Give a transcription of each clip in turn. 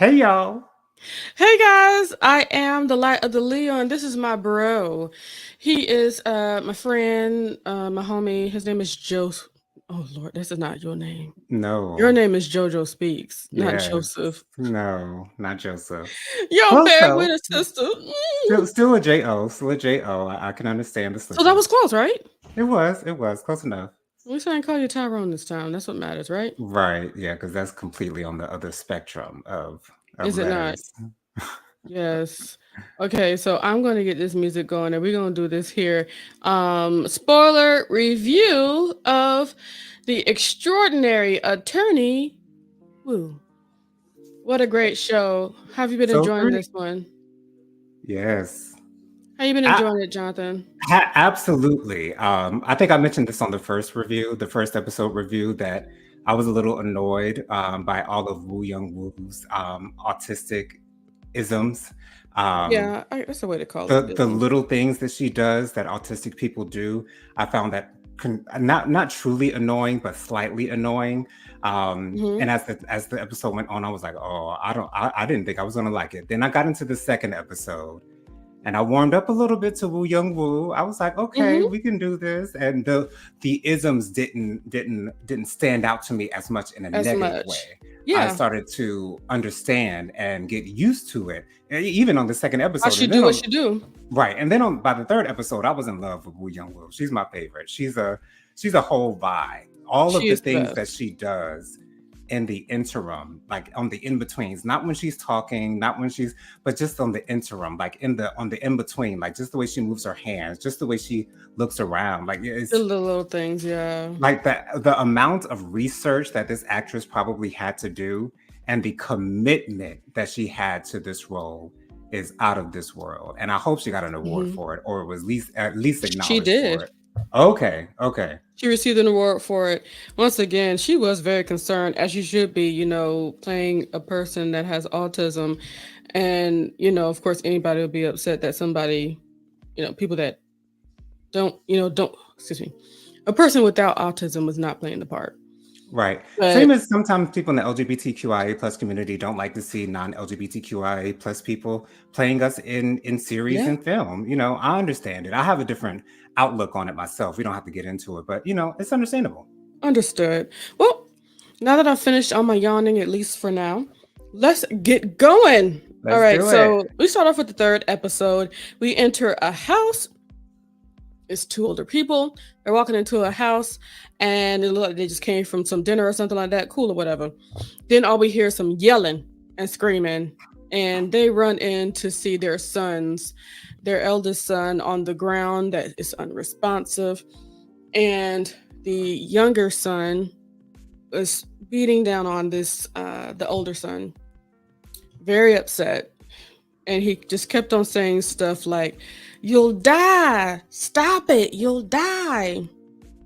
Hey y'all. Hey guys, I am the light of the Leo, and this is my bro. He is my friend, my homie. His name is Joe. Oh Lord, this is not your name. Your No. name is JoJo Speaks, not Yes. Joseph. No, not Joseph. Yo, Close back with though. a sister. Still a J-O. Still a J-O. I can understand the So that switches. was close, right? It was close enough. We saying call you Tyrone this time. That's what matters, right? Right, yeah, because that's completely on the other spectrum of Is it not? letters. Yes. Okay, so I'm going to get this music going and we're going to do this here. Spoiler review of The Extraordinary Attorney. Woo. What a great show. How have you been So enjoying great. this one? Yes. How you been I, enjoying it, Jonathan? absolutely. I think I mentioned this on the first review, the first episode review, that I was a little annoyed by all of Woo Young Woo's autistic isms. Um, That's a way to call it. the little things that she does that autistic people do, I found that not truly annoying, but slightly annoying. Hmm. And as the episode went on, I was like, oh, I didn't think I was gonna like it. Then I got into the second episode, and I warmed up a little bit to Woo Young Woo. I was like, okay, Hmm. we can do this. And the isms didn't stand out to me as much in a As negative much. way. I Yeah. started to understand and get used to it, even on the second How episode. she And do then what on she do. right, and then on by the third episode, I was in love with Woo Young Woo. She's my favorite. She's a whole vibe. All of She the is the things that best. she does in the interim, like on the in betweens, not when she's talking, not when she's, but just on the interim, like on the in between, like just the way she moves her hands, just the way she looks around, like The it's little things, yeah. like the amount of research that this actress probably had to do and the commitment that she had to this role is out of this world. And I hope she got an award Hmm. for it, or was at least She acknowledged for did. it. Okay, okay. She received an award for it. Once again, she was very concerned, as you should be, playing a person that has autism. And, of course, anybody would be upset that somebody, people that excuse me, a person without autism was not playing the part. Right. Same But as sometimes people in the LGBTQIA plus community don't like to see non-LGBTQIA plus people playing us in series yeah, and film. I understand it. I have a different outlook on it myself. We don't have to get into it, but it's understandable. understood. Well, now that I've finished all my yawning, at least for now, let's get going. All Let's right, do it. so we start off with the third episode. We enter a house. It's two older people. They're walking into a house, and it looked like they just came from some dinner or something like that. Cool or whatever. Then all we hear is some yelling and screaming, and they run in to see their sons, their eldest son on the ground that is unresponsive, and the younger son was beating down on the older son, very upset, and he just kept on saying stuff like, "You'll die, stop it, you'll die,"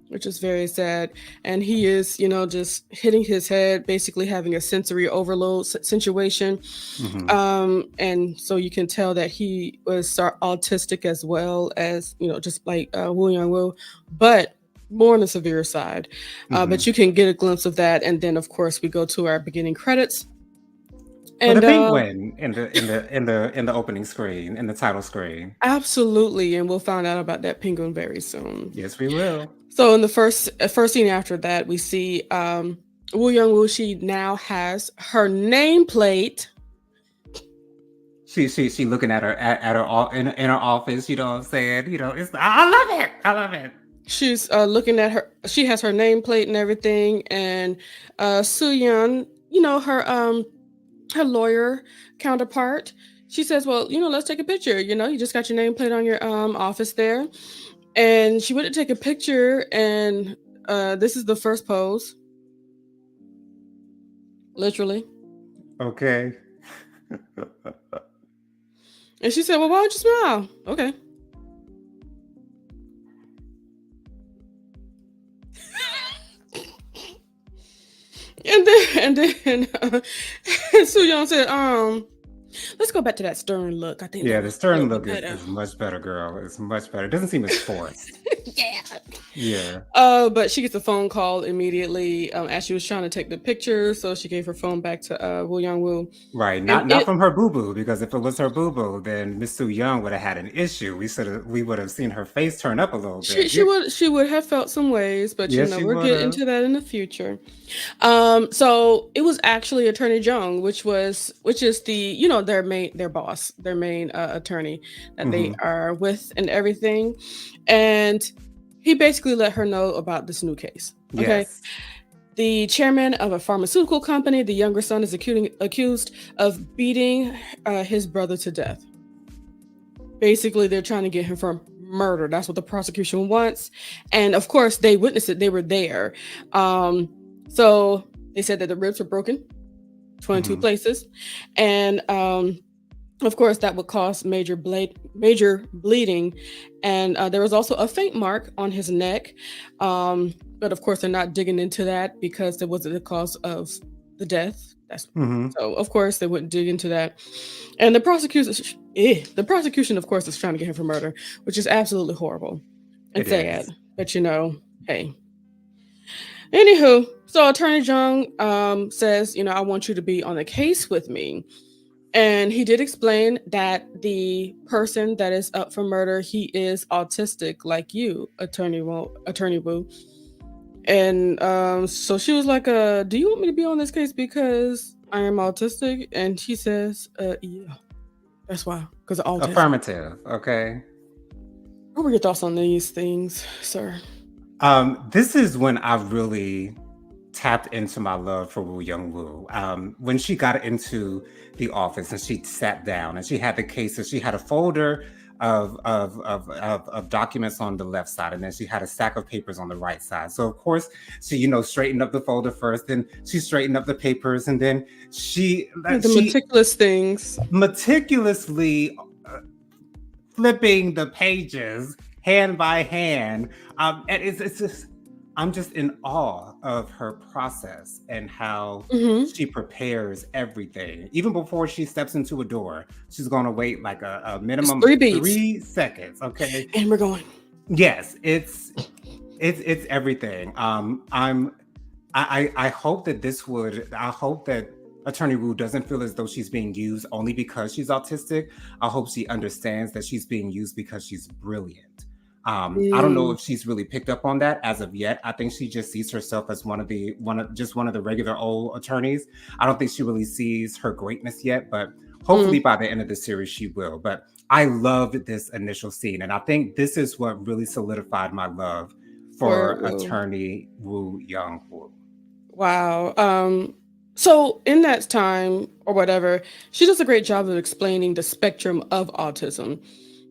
which is very sad. And he is, just hitting his head, basically having a sensory overload situation. Hmm. And so you can tell that he was autistic as well as, just like Woo Young Woo, but more on the severe side. But Hmm. you can get a glimpse of that. And then, of course, we go to our beginning credits. With a And penguin in the opening screen, in the title screen. absolutely, and we'll find out about that penguin very soon. Yes, we will. So in the first scene after that, we see Woo Young Woo. She now has her nameplate. She looking at her all in her office. You know what I'm saying? It's I love it. I love it. She's looking at her. She has her nameplate and everything. And Sooyeon, her lawyer counterpart. She says, "Well, let's take a picture. You just got your nameplate on your office there." And she went to take a picture, and this is the first pose, literally. Okay. And she said, "Well, why don't you smile?" Okay. And then Soo Young said, Let's go back to that stern look. I think that Yeah, was the a little stern bit look better. is much better, girl. It's much better. It doesn't seem as forced. Yeah. Yeah. But she gets a phone call immediately as she was trying to take the picture, so she gave her phone back to Woo Young Woo, Right. and Not it from her boo boo, because if it was her boo boo, then Miss Soo Young would have had an issue. We would have seen her face turn up a little she bit. she would she would have felt some ways, but Yeah, she we'll would get have. into that in the future. So it was actually Attorney Jung, which is the their boss, their main attorney that they Hmm. are with and everything, and he basically let her know about this new case. Okay, Yes. the chairman of a pharmaceutical company, the younger son, is accused of beating his brother to death. Basically, they're trying to get him for murder. That's what the prosecution wants. And of course, they witnessed it. They were there. Um, so they said that the ribs were broken, 22 Hmm. places. And of course, that would cause major bleeding. And there was also a faint mark on his neck. But of course, they're not digging into that because it wasn't the cause of the death. That's Hmm. so. Of course, they wouldn't dig into that. And the prosecution, of course, is trying to get him for murder, which is absolutely horrible and It sad. is. But hey. Anywho, so Attorney Jung says, I want you to be on the case with me. And he did explain that the person that is up for murder, he is autistic like you, Attorney Wu. And so she was like, do you want me to be on this case because I am autistic? And he says, yeah, that's why, because of autism. Affirmative. Okay. What were your thoughts on these things, sir? This is when I really tapped into my love for Woo Young Woo. When she got into the office and she sat down and she had the cases, she had a folder of documents on the left side, and then she had a stack of papers on the right side. So of course she straightened up the folder first, then she straightened up the papers, and then she The she meticulous things. meticulously flipping the pages hand by hand. And it's just, I'm just in awe of her process and how Mm-hmm. she prepares everything. Even before she steps into a door, she's going to wait like a It's minimum of three beats, 3 seconds. Okay. and we're going. Yes, it's everything. I hope that I hope that Attorney Wu doesn't feel as though she's being used only because she's autistic. I hope she understands that she's being used because she's brilliant. I don't know Mm, if she's really picked up on that as of yet. I think she just sees herself as one of the regular old attorneys. I don't think she really sees her greatness yet, but hopefully mm, by the end of the series she will. But I loved this initial scene, and I think this is what really solidified my love for for Attorney Woo Young Woo. wow. So in that time or whatever, she does a great job of explaining the spectrum of autism.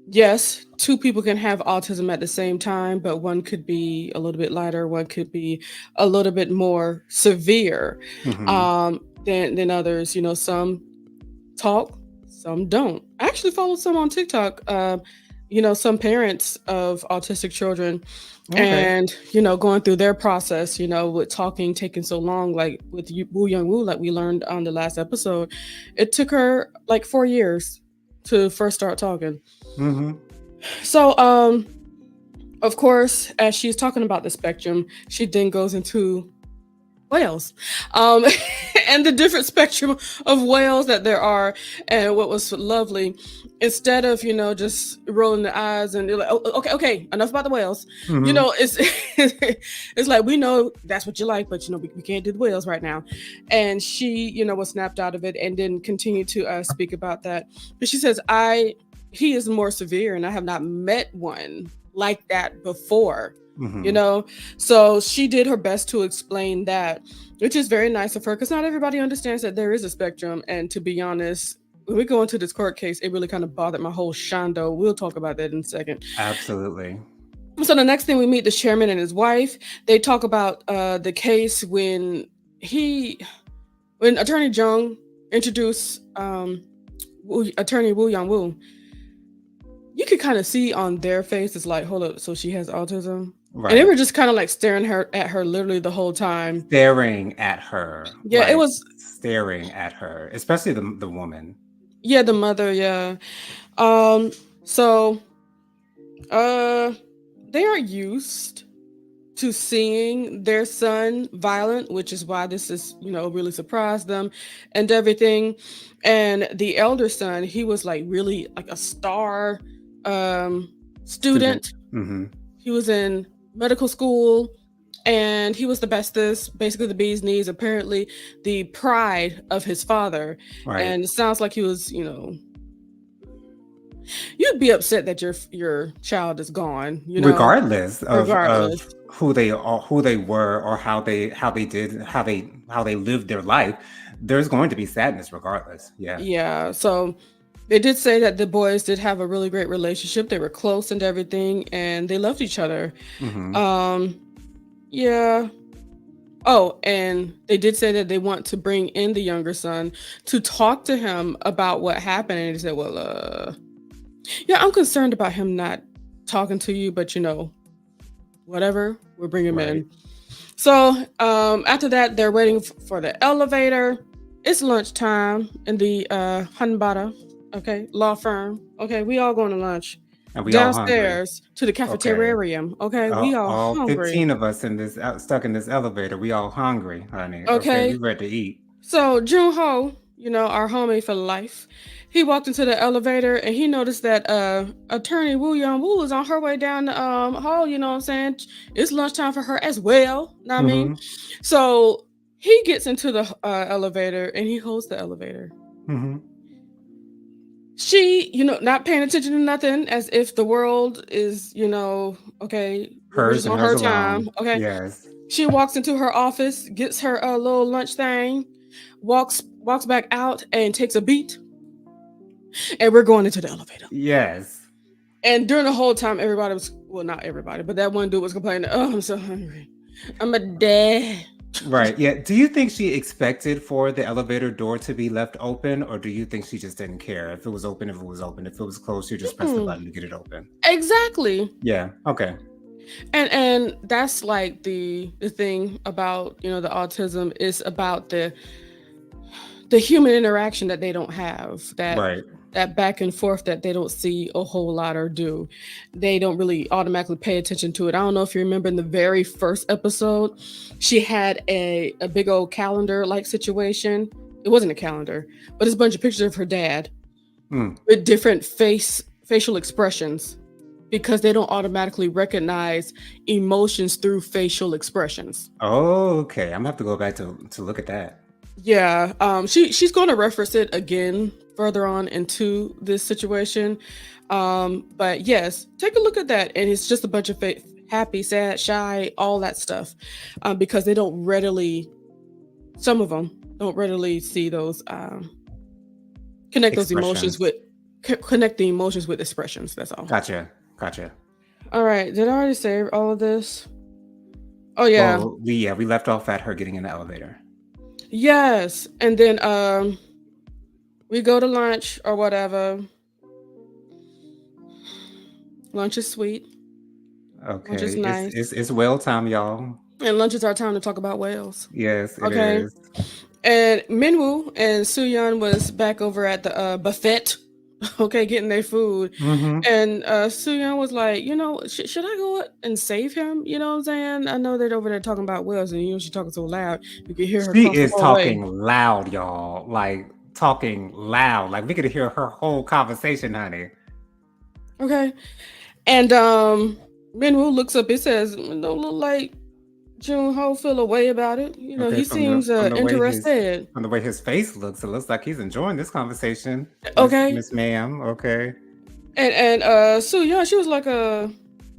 Yes, two people can have autism at the same time, but one could be a little bit lighter, one could be a little bit more severe Hmm. than others. Some talk, some don't. I actually follow some on TikTok. Some parents of autistic children, Okay. and going through their process. With talking taking so long, like with Woo Young Woo, like we learned on the last episode, it took her like 4 years to first start talking. Hmm. So, of course, as she's talking about the spectrum, she then goes into whales, um, and the different spectrum of whales that there are. And what was lovely, instead of just rolling the eyes and you're like, oh, okay, okay, enough about the whales. Hmm. It's it's like we know that's what you like, but we can't do the whales right now. And she, was snapped out of it and then continued to speak about that. But she says, he is more severe, and I have not met one like that before. you Hmm. know so she did her best to explain that, which is very nice of her, because not everybody understands that there is a spectrum. And to be honest, when we go into this court case, it really kind of bothered my whole shondo. We'll talk about that in a second. Absolutely. So the next thing, we meet the chairman and his wife. They talk about the case when Attorney Jung introduced Attorney Woo Young Woo. You could kind of see on their face, it's like, hold up, so she has autism. And they Right. were just kind of like staring at her literally the whole time. Staring at her, Yeah, it like was staring at her, especially the woman. Yeah, the mother, yeah. Um, so uh they are used to seeing their son violent, which is why this is, really surprised them and everything. And the elder son, he was like really like a star um Student. student. Hmm. He was in medical school and he was the bestest, basically the bee's knees, apparently the pride of his father. Right. And it sounds like he was, you'd be upset that your child is gone, Regardless of regardless. who they are, who they were, or how they did, how they lived their life, there's going to be sadness regardless. Yeah. Yeah. So they did say that the boys did have a really great relationship. They were close and everything, and they loved each other. Hmm. Um, yeah. Oh, and they did say that they want to bring in the younger son to talk to him about what happened. And he said, "Well, yeah, I'm concerned about him not talking to you, but whatever, we'll bring him Right. in." So after that, they're waiting for the elevator. It's lunchtime in the Hanbara, okay, law firm. Okay, we all going to lunch And we all hungry. downstairs to the Okay. cafeterium. Okay, we all All hungry. 15 of us in this stuck in this elevator. We all hungry, honey. Okay, we Okay, ready to eat. so Junho, our homie for life, he walked into the elevator and he noticed that attorney Woo Young Woo was on her way down the hall. You know what I'm saying? It's lunchtime for her as well. Know what I mean? Hmm. So he gets into the elevator and he holds the elevator. Hmm. She, not paying attention to nothing, as if the world is, okay, we're Hers just and on hers her time. alone. Okay. Yes. She walks into her office, gets her little lunch thing, walks back out and takes a beat, and we're going into the elevator. Yes. And during the whole time, everybody was, well, not everybody, but that one dude was complaining, "Oh, I'm so hungry. I'm a dad." Right. Yeah. Do you think she expected for the elevator door to be left open, or do you think she just didn't care? If it was open, if it was open. If it was closed, she just pressed the Mm, button to get it open. exactly. Yeah. Okay. And that's like the thing about, the autism is about the human interaction that they don't have, Right. that back and forth that they don't see a whole lot or do. They don't really automatically pay attention to it. I don't know if you remember in the very first episode, she had a big old calendar like situation. It wasn't a calendar, but it's a bunch of pictures of her dad Hmm. with different facial expressions, because they don't automatically recognize emotions through facial expressions. Oh, okay. I'm gonna have to go back to look at that. Yeah, she's going to reference it again further on into this situation. But yes, take a look at that, and it's just a bunch of happy, sad, shy, all that stuff, because they don't readily. Some of them don't readily see those, connect those emotions Expressions. with connect the emotions with expressions. That's all. Gotcha. Gotcha. All right, did I already say all of this? Oh yeah, Well, we left off at her getting in the elevator. yes, and then we go to lunch or whatever. Lunch is sweet. Lunch is Okay. It's nice. it's it's well time, y'all. And lunch is our time to talk about whales. Yes, it Okay. is. And Minwoo and Suyeon was back over at the buffet, okay, getting their food. Mm-hmm. And Suyeon was like, should I go and save him? You know what I'm saying? I know they're over there talking about whales, and she's talking so loud you can hear her She across the is hallway. talking loud, y'all. Like talking loud. Like we could hear her whole conversation, honey. Okay. And Minwoo looks up. It says, "Don't look like Jun Ho feel a way about it. Okay, He seems interested." from the way his face looks, it looks like he's enjoying this conversation, Okay. Miss Ma'am. Okay. And Soo Young, she was like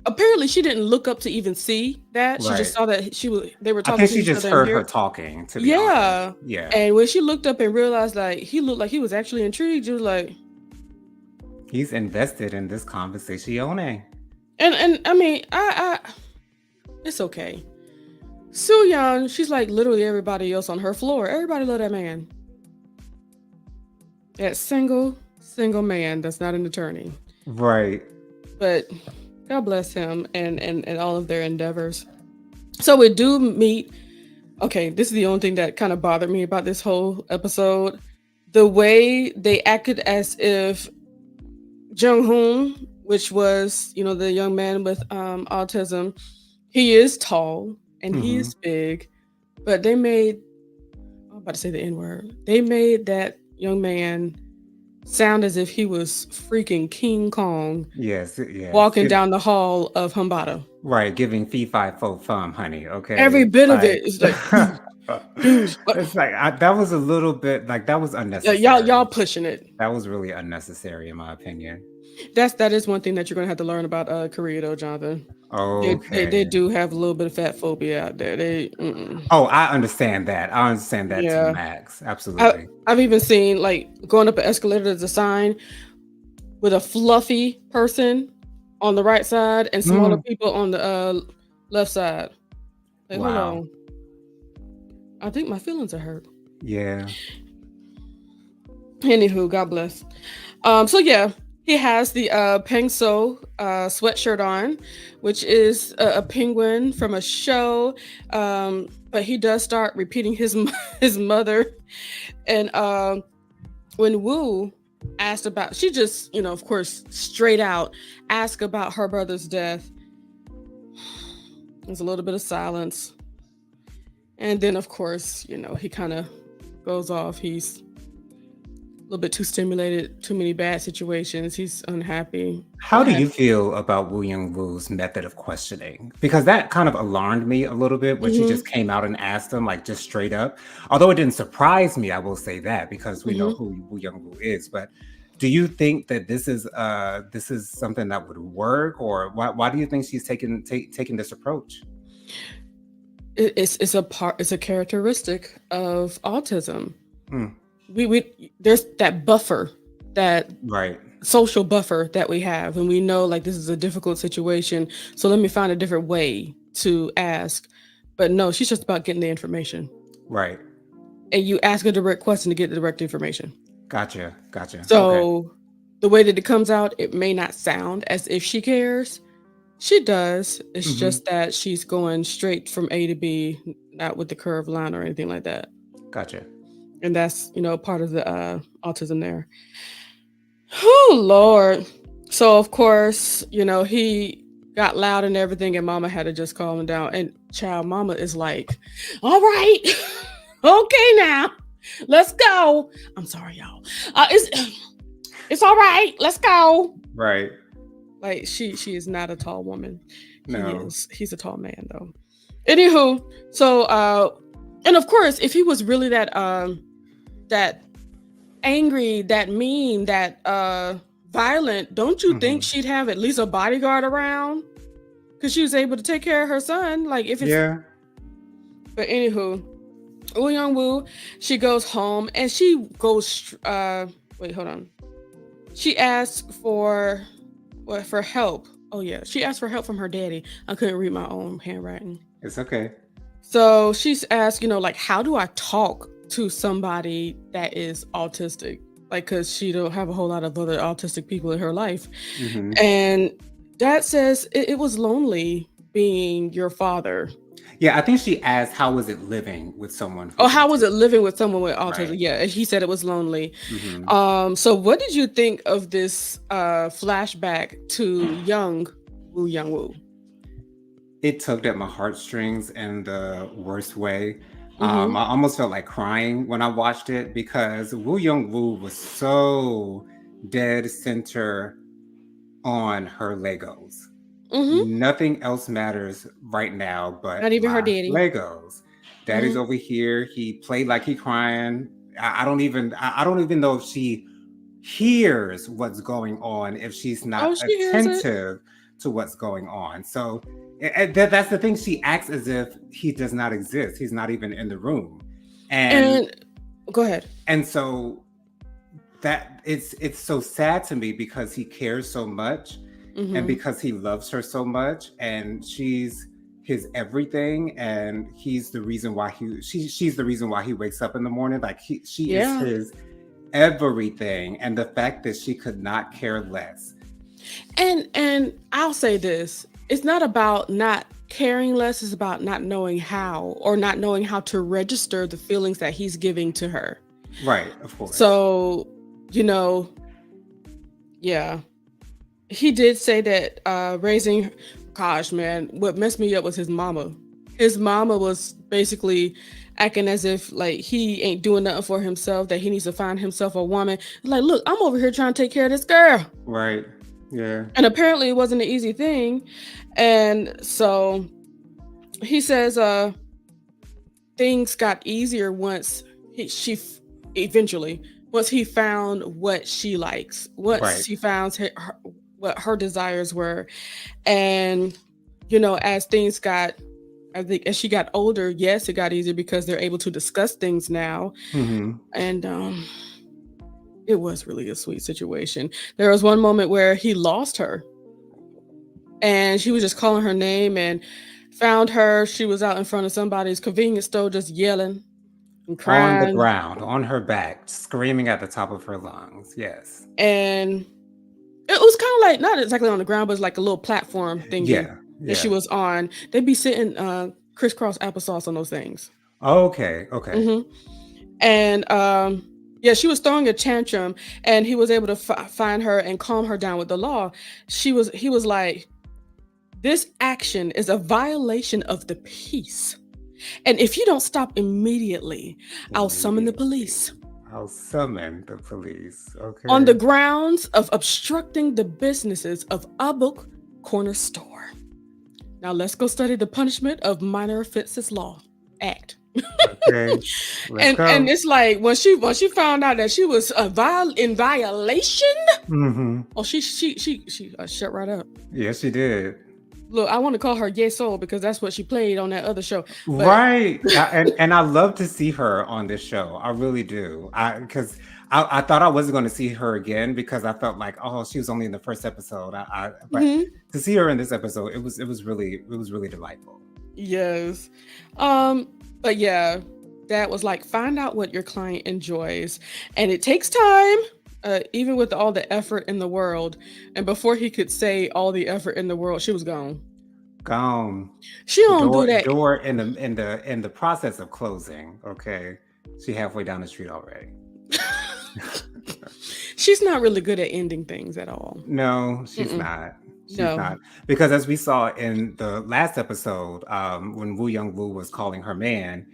apparently she didn't look up to even see that. She just Right. saw that they were I talking think to she each just other in heard her here. talking, to be honest. Yeah. Yeah. And when she looked up and realized like he looked like he was actually intrigued, she was like, He's invested in this conversation. and I mean, I it's okay. Soo Young, she's like literally everybody else on her floor. Everybody love that man. That single man that's not an attorney. Right. But God bless him and all of their endeavors. So we do meet. Okay, this is the only thing that kind of bothered me about this whole episode. the way they acted as if Jung Hoon, which was, the young man with autism, he is tall and he Hmm. is big, but they made, I'm about to say the N word, they made that young man sound as if he was freaking King Kong Yes, yes. walking down the hall of Humbata. Right, giving fee fi fo fum, honey. Okay, Every it's bit of like it is like, dude, dude, it's like that was a little bit like that was y'all unnecessary. pushing it. That was really unnecessary, in my opinion. That is one thing that you're gonna have to learn about Korea though, Jonathan. They Okay. do have a little bit of fat phobia out there. Mm-mm. Oh, I understand that. I understand that to the Yeah. max. I, Absolutely. I've even seen like going up an escalator, there's a sign with a fluffy person on the right side and smaller Mm, people on the left side. Like, hold wow. on, I think my feelings are hurt. Yeah. Anywho, God bless. So yeah, he has the Peng So sweatshirt on, which is a penguin from a show. But he does start repeating his his mother, and when Wu asked about, she just, of course, straight out asked about her brother's death. There's a little bit of silence, and then of course, he kind of goes off. He's a little bit too stimulated, too many bad situations. He's unhappy. How What do have you feel about Wu Young Wu's method of questioning? Because that kind of alarmed me a little bit when she just you? came out and asked him, like just straight up. Although it didn't surprise me, I will say that because we know Hmm. who Wu Young Wu is. But do you think that this is something that would work, or why do you think she's taking this approach? It's a characteristic of autism. Hmm, We there's that buffer, that right, social buffer that we have, and we know like this is a difficult situation. So let me find a different way to ask. But no, she's just about getting the information, right. and you ask a direct question to get the direct information. Gotcha, gotcha. Okay. So the way that it comes out, it may not sound as if she cares. She does. It's Hmm. just that she's going straight from A to B, not with the curved line or anything like that. Gotcha. And that's, part of the autism there. Oh Lord. So of course, he got loud and everything, and Mama had to just calm him down. And child, Mama is like, "All right, okay, now let's go." I'm sorry, y'all. It's all right. Let's go. Right. Like she is not a tall woman. No. He's a tall man though. Anywho, so and of course, if he was really that angry, that mean, that violent, don't you think Hmm. she'd have at least a bodyguard around? Because she was able to take care of her son. Like if it's Yeah. but anywho, Woo Young Woo, she goes home and she goes wait, hold on. She asks for help. Oh yeah, she asked for help from her daddy. I couldn't read my own handwriting. It's okay. So she's asked, like, how do I talk to somebody that is autistic? Like, cause she don't have a whole lot of other autistic people in her life. Hmm. And Dad says it was lonely being your father. Yeah, I think she asked, "How was it living with someone Oh, who's how was it autistic?" living with someone with autism? Right. Yeah, and he said it was lonely. Hmm. So what did you think of this flashback to young Young Woo? It tugged at my heartstrings in the worst way. Mm-hmm. I almost felt like crying when I watched it because Woo Young Woo was so dead center on her Legos. Mm-hmm. Nothing else matters right now but Not even her my daddy. Legos. Daddy's Mm-hmm. over here. He played like he crying. I don't even know if she hears what's going on if she's Oh, not she hears it. attentive to what's going on. So that's the thing. She acts as if he does not exist. He's not even in the room, and And go ahead. so that it's so sad to me because he cares so much and Mm-hmm. because he loves her so much and she's his everything and he's the reason why she's the reason why he wakes up in the morning, like she is Yeah. his everything, and the fact that she could not care less. And I'll say this. It's not about not caring less, it's about not knowing how, or not knowing how to register the feelings that he's giving to her. Right, of course. So, you know, yeah, he did say that raising, gosh, man, what messed me up was his mama. His mama was basically acting as if like he ain't doing nothing for himself, that he needs to find himself a woman. Like, look, I'm over here trying to take care of this girl. Right. Yeah. And apparently it wasn't an easy thing. And so he says things got easier once eventually, once he found what she likes, once Right. he found what her desires were. And as things got, I think as she got older, yes, it got easier because they're able to discuss things now. Mm-hmm. And it was really a sweet situation. There was one moment where he lost her and she was just calling her name and found her. She was out in front of somebody's convenience store just yelling and On the crying. ground, on her back, screaming at the top of her lungs. Yes. And it was kind of like not exactly on the ground, but it's like a little platform thingy Yeah. that she Yeah. was on. They'd be sitting crisscross applesauce on those things. Okay. Okay. hmm And yeah, she was throwing a tantrum, and he was able to find her and calm her down with the law. He was like, "This action is a violation of the peace, and if you don't stop immediately, I'll summon the Immediately. police." I'll summon the police. On the Okay. grounds of obstructing the businesses of Abuk Corner Store. Now let's go study the punishment of minor offenses law act. Okay. Let's And go. it's like when she found out that she was in violation. Mm-hmm. Oh, she shut right up. Yes, she did. Look, I want to call her Yeso because that's what she played on that other show. But Right. And I love to see her on this show. I really do. Because I thought I wasn't going to see her again because I felt like, oh, she was only in the first episode. But mhm, to see her in this episode, it was really delightful. yes, um, but yeah, that was like find out what your client enjoys, and it takes time. Even with all the effort in the world, and before he could say all the effort in the world, she was gone. Gone. She don't do Door that. door in the process of closing. Okay. She halfway down the street already. She's not really good at ending things at all. No, she's Mm-mm. not. She's No. not. Because as we saw in the last episode, when Woo Young Woo was calling her man,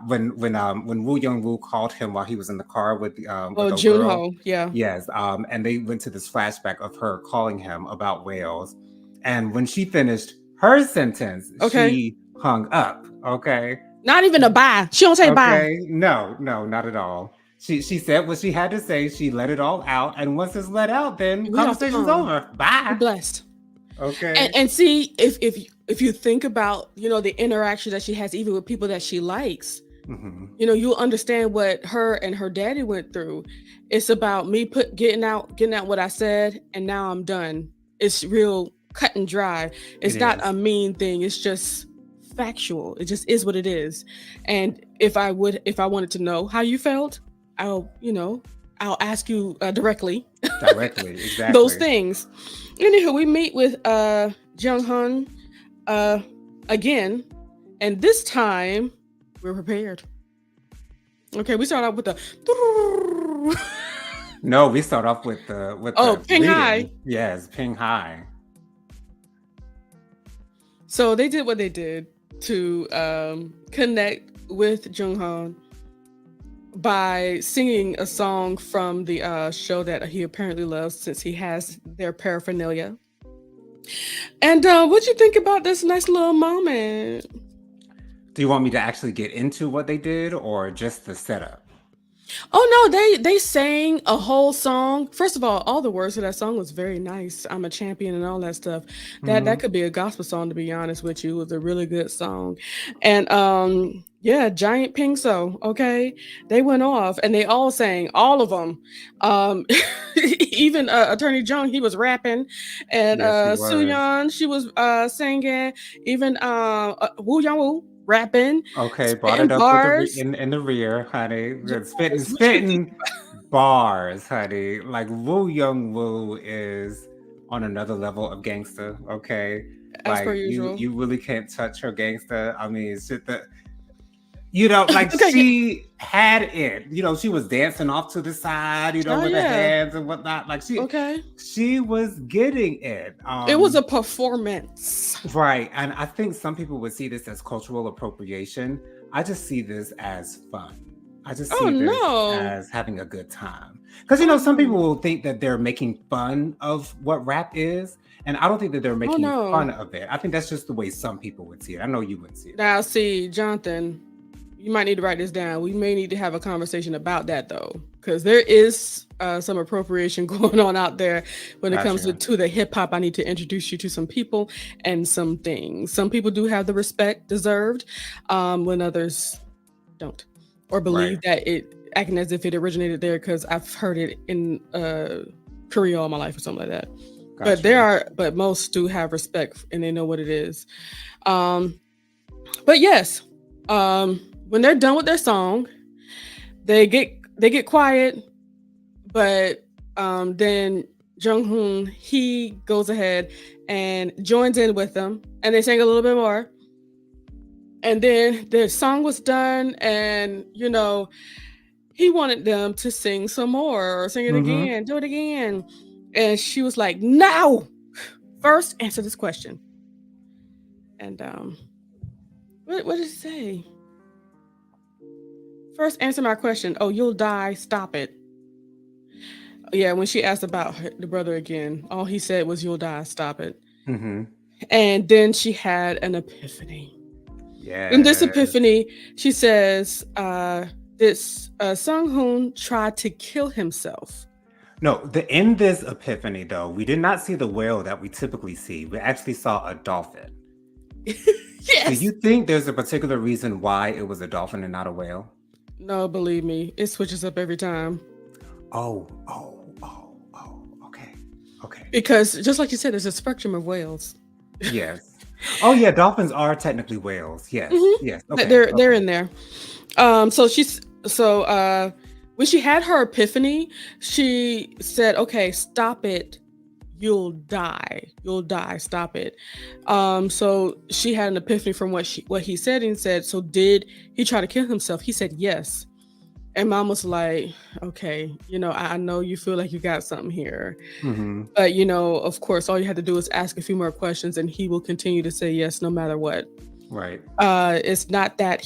when Woo Young Woo called him while he was in the car with Oh, old girl, Junho. Yeah. yes, and they went to this flashback of her calling him about whales, and when she finished her sentence, Okay. she hung up. Okay, Not even a bye. She don't say bye. okay, no, no, not at all. She said what she had to say. She let it all out, and once it's let out, then We off the conversation's phone. over. We Bye. blessed. Okay. And see if you think about the interaction that she has even with people that she likes, Hmm. you'll understand what her and her daddy went through. It's about me getting out what I said, and now I'm done. It's real cut and dry. It It's not is. a mean thing. It's just factual. It just is what it is. And if I wanted to know how you felt, I'll ask you directly Directly. those Exactly. things. Anywho, we meet with Jung Hun uh again, and this time we're prepared. Okay, we start out with the No, we start off with the Ping Hai. greeting. Yes, Ping Hai. So they did what they did to connect with Jung Han by singing a song from the show that he apparently loves since he has their paraphernalia. And what'd you think about this nice little moment? Do you want me to actually get into what they did or just the setup? Oh no, they sang a whole song. First of all the words of that song was very nice. I'm a champion and all that stuff. That Hmm. could be a gospel song, to be honest with you. It was a really good song. And yeah, Giant Ping So, okay? They went off and they all sang, all of them. Even Attorney Jung, he was rapping, and Yes, he was. Suyeon, she was singing, even Woo Young Woo rapping, Okay, brought spitting it up with bars. in the rear, honey. Spitting Yes, what you think? spitting bars, honey. Like Woo Young Woo is on another level of gangster. Okay, As per like you usual. you really can't touch her gangster. I mean, it's just the Like Okay, yeah. she had it. She was dancing off to the side, Oh with her yeah. hands and whatnot. Like Okay. she was getting it. It was a performance. Right. And I think some people would see this as cultural appropriation. I just see this as fun. I just Oh see this no. as having a good time. Because, Oh some people no. will think that they're making fun of what rap is. And I don't think that they're Oh making no. fun of it. I think that's just the way some people would see it. I know you wouldn't see it that Now way. see, Jonathan, you might need to write this down. We may need to have a conversation about that though, because there is some appropriation going on out there when it comes Gotcha. to the hip hop. I need to introduce you to some people and some things. Some people do have the respect deserved, when others don't, or Right. believe that it acting as if it originated there. Because I've heard it in Korea all my life or something like that. Gotcha. But most do have respect and they know what it is. Um, but yes, when they're done with their song, they get quiet, but then Jung Hoon he goes ahead and joins in with them, and they sing a little bit more. And then the song was done, and he wanted them to sing some more or sing it Mm-hmm. again, do it again. And she was like, "No, first answer this question." And what did it say? First, answer my question. Oh, you'll die. Stop it. Yeah, when she asked about the brother again, all he said was, "You'll die. Stop it." Mm-hmm. And then she had an epiphany. In this Yeah. epiphany, she says, "This Sung Hoon tried to kill himself." No, in this epiphany though, we did not see the whale that we typically see. We actually saw a dolphin. Do you Yes. think there's a particular reason why it was a dolphin and not a whale? No, believe me, it switches up every time. Oh, oh, oh, oh. Okay. Okay. Because just like you said, there's a spectrum of whales. Yes. Oh yeah, dolphins are technically whales. Yes. Hmm. Yes. Okay. They're Okay. in there. So when she had her epiphany, she said, "Okay, stop it. You'll die. You'll die. Stop it." So she had an epiphany from what he said, and said, "So did he try to kill himself?" He said, "Yes." And mom was like, "Okay, I know you feel like you got something here, Mm-hmm. but of course, all you have to do is ask a few more questions, and he will continue to say yes no matter what." Right. It's not that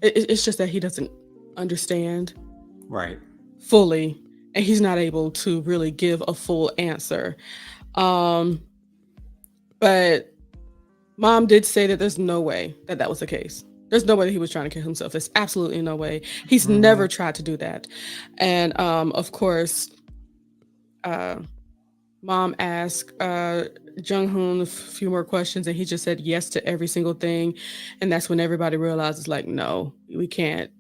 it's just that he doesn't understand Right. fully, and he's not able to really give a full answer. Um, but mom did say that there's no way that that was the case. There's no way that he was trying to kill himself. There's absolutely no way. He's Mm-hmm. never tried to do that. And of course, uh, mom asked Jung Hoon a few more questions, and he just said yes to every single thing. And that's when everybody realizes, like, no, we can't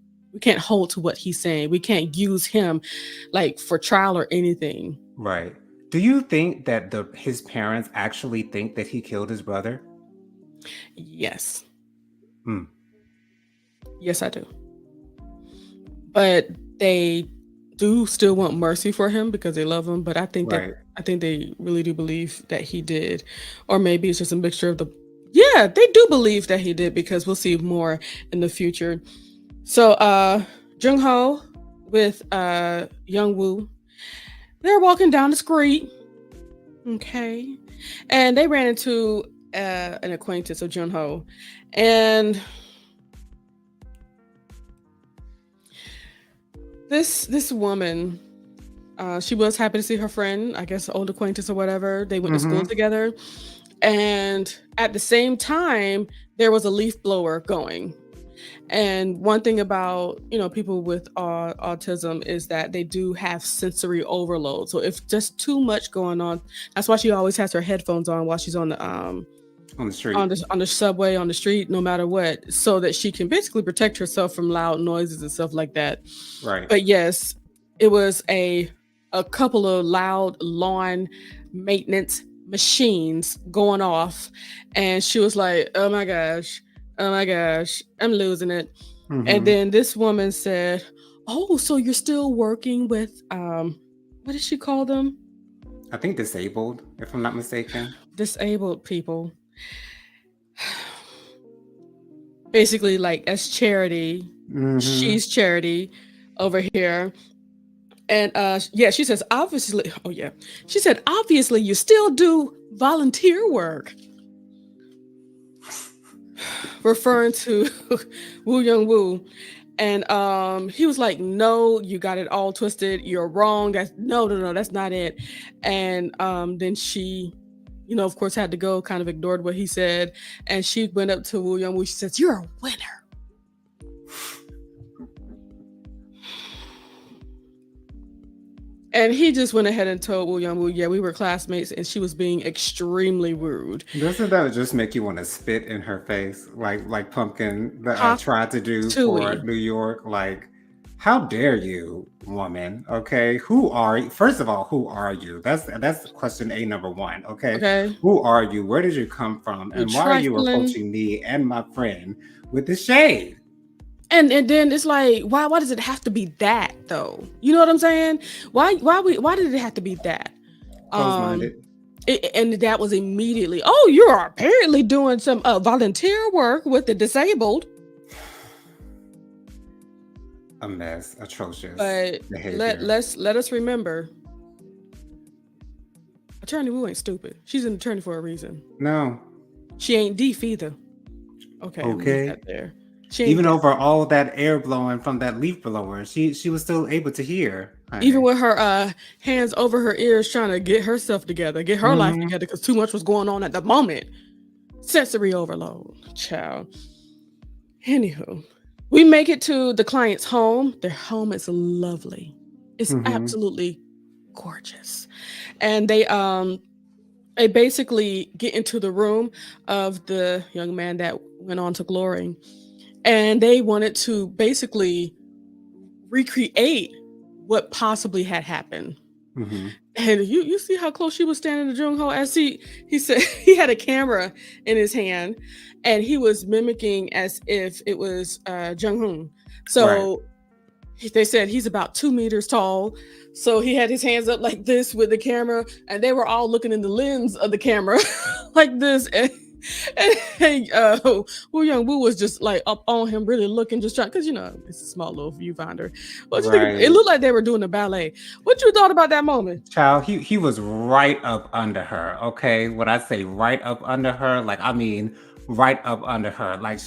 hold to what he's saying. We can't use him like for trial or anything. Right. Do you think that his parents actually think that he killed his brother? Yes, Hmm. yes, I do. But they do still want mercy for him because they love him. But Right. I think they really do believe that he did, or maybe it's just a mixture of the. Yeah, they do believe that he did because we'll see more in the future. So, Jung Ho with Young Woo, they're walking down the street, okay, and they ran into an acquaintance of Jung Ho, and this woman, she was happy to see her friend, I guess old acquaintance or whatever. They went to school Mm-hmm. together, and at the same time, there was a leaf blower going. And one thing about people with autism is that they do have sensory overload. So if just too much going on, that's why she always has her headphones on while she's on the On the street. on the subway, on the street, no matter what, so that she can basically protect herself from loud noises and stuff like that. Right. But yes, it was a couple of loud lawn maintenance machines going off, and she was like, "Oh my gosh, oh my gosh, I'm losing it." And Mm-hmm. then this woman said, "Oh, so you're still working with what did she call them? I think disabled, if I'm not mistaken. Disabled people." basically like as Charity. Mm-hmm. She's Charity over here. And yeah, she says, obviously, oh yeah. She said, obviously, you still do volunteer work, referring to Woo Young Woo. And he was like, no, you got it all twisted. You're wrong. That's no, that's not it. And then she, of course, had to go, kind of ignored what he said. And she went up to Woo Young Woo. She says, you're a winner. And he just went ahead and told Woo Young Woo, yeah, we were classmates, and she was being extremely rude. Doesn't that just make you want to spit in her face, like Pumpkin that I Hot tried to do for Tui. New York? Like, how dare you, woman? Okay, who are you? First of all, who are you? That's question A number one. Okay, Okay. who are you? Where did you come from? You're And why are you trifling. approaching me and my friend with the shade? And then it's like, why does it have to be that though? You know what I'm saying? Why did it have to be that? Um Close-minded, and that was immediately, oh, you're apparently doing some volunteer work with the disabled. a mess, atrocious But behavior. let us remember, Attorney Wu ain't stupid. She's an attorney for a reason. No, She ain't deaf either. Okay, I'm gonna leave okay. that there. She ain't Even deaf. over all that air blowing from that leaf blower, she was still able to hear, Even honey. with her hands over her ears trying to get herself together, get her life Mm-hmm. together, because too much was going on at the moment. Sensory overload, child. Anywho, we make it to the client's home. Their home is lovely. It's Mm-hmm. absolutely gorgeous. And they basically get into the room of the young man that went on to glory. And they wanted to basically recreate what possibly had happened. Mm-hmm. And you see how close she was standing to Jung Ho, as he said he had a camera in his hand, and he was mimicking as if it was Jung Hoon. Right. So they said he's about 2 meters tall. So he had his hands up like this with the camera, and they were all looking in the lens of the camera like this. And Woo Young Woo was just like up on him, really looking, just trying, because it's a small little viewfinder. What you think? It Right. looked like they were doing a ballet. What you thought about that moment? Child, he was right up under her. Okay. When I say right up under her, like I mean right up under her. Like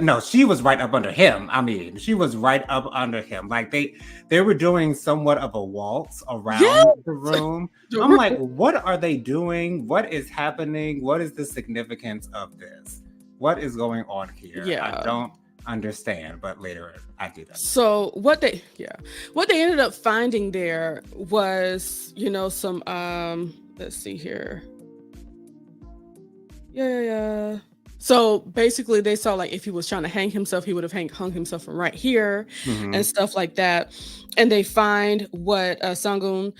no, she was right up under him. I mean, she was right up under him. Like they were doing somewhat of a waltz Yes. around the room. I'm like, what are they doing? What is happening? What is the significance of this? What is going on here? I Yeah. don't understand, but later I did understand. So what they ended up finding there was, some let's see here. Yeah. So basically they saw, like, if he was trying to hang himself, he would have hung himself from right here and Hmm. stuff like that. And they find what Sangun